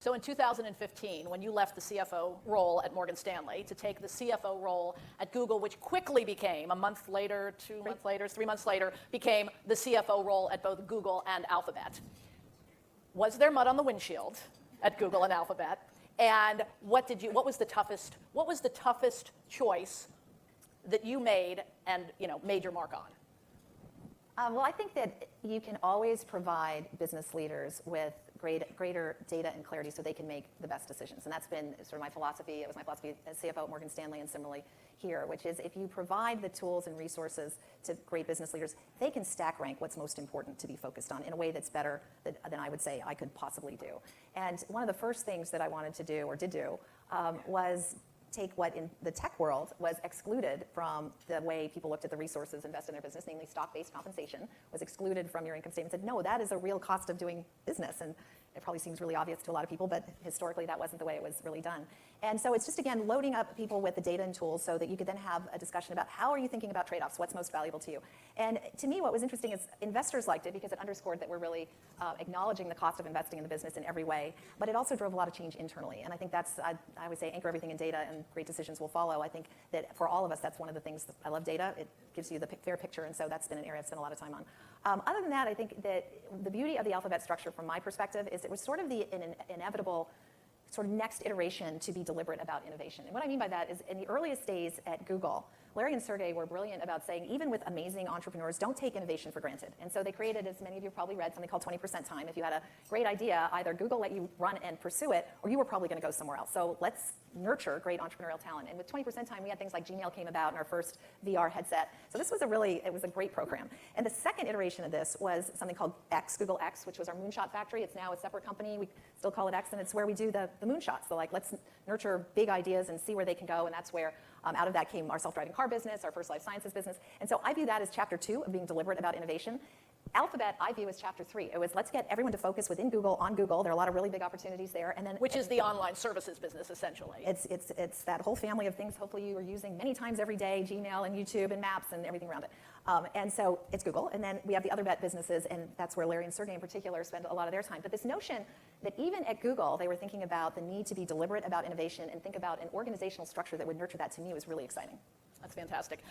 So in 2015, when you left the CFO role at Morgan Stanley to take the CFO role at Google, which quickly became, a month later, 2 months later, 3 months later, became the CFO role at both Google and Alphabet. Was there mud on the windshield at Google and Alphabet? And what was the toughest choice that you made and made your mark on? Well, I think that you can always provide business leaders with greater data and clarity so they can make the best decisions. And that's been sort of my philosophy. It was my philosophy as CFO at Morgan Stanley and similarly here, which is if you provide the tools and resources to great business leaders, they can stack rank what's most important to be focused on in a way that's better than I would say I could possibly do. And one of the first things that I wanted to do, or did do, was take what in the tech world was excluded from the way people looked at the resources invested in their business, namely stock-based compensation, was excluded from your income statement. Said, no, that is a real cost of doing business. And it probably seems really obvious to a lot of people, but historically that wasn't the way it was really done. And so it's just, again, loading up people with the data and tools so that you could then have a discussion about how are you thinking about trade-offs, what's most valuable to you. And to me, what was interesting is investors liked it because it underscored that we're really acknowledging the cost of investing in the business in every way, but it also drove a lot of change internally. And I think that's, I would say, anchor everything in data and great decisions will follow. I think that for all of us, that's one of the things that I love data. It gives you the fair picture, and so that's been an area I've spent a lot of time on. Other than that, I think that the beauty of the Alphabet structure from my perspective is it was sort of an inevitable sort of next iteration to be deliberate about innovation. And what I mean by that is in the earliest days at Google, Larry and Sergey were brilliant about saying, even with amazing entrepreneurs, don't take innovation for granted. And so they created, as many of you probably read, something called 20% time. If you had a great idea, either Google let you run and pursue it, or you were probably going to go somewhere else. So let's nurture great entrepreneurial talent. And with 20% time, we had things like Gmail came about and our first VR headset. So this was it was a great program. And the second iteration of this was something called X, Google X, which was our moonshot factory. It's now a separate company. We still call it X, and it's where we do the moonshots. So like, let's nurture big ideas and see where they can go. And that's where out of that came our self-driving car business, our first life sciences business. And so I view that as chapter 2 of being deliberate about innovation. Alphabet, I view as chapter 3. It was let's get everyone to focus within Google on Google. There are a lot of really big opportunities there, and then which is the online services business essentially. It's that whole family of things. Hopefully, you are using many times every day: Gmail and YouTube and Maps and everything around it. And so it's Google, and then we have the other bet businesses, and that's where Larry and Sergey in particular spend a lot of their time. But this notion that even at Google, they were thinking about the need to be deliberate about innovation and think about an organizational structure that would nurture that, to me was really exciting. That's fantastic.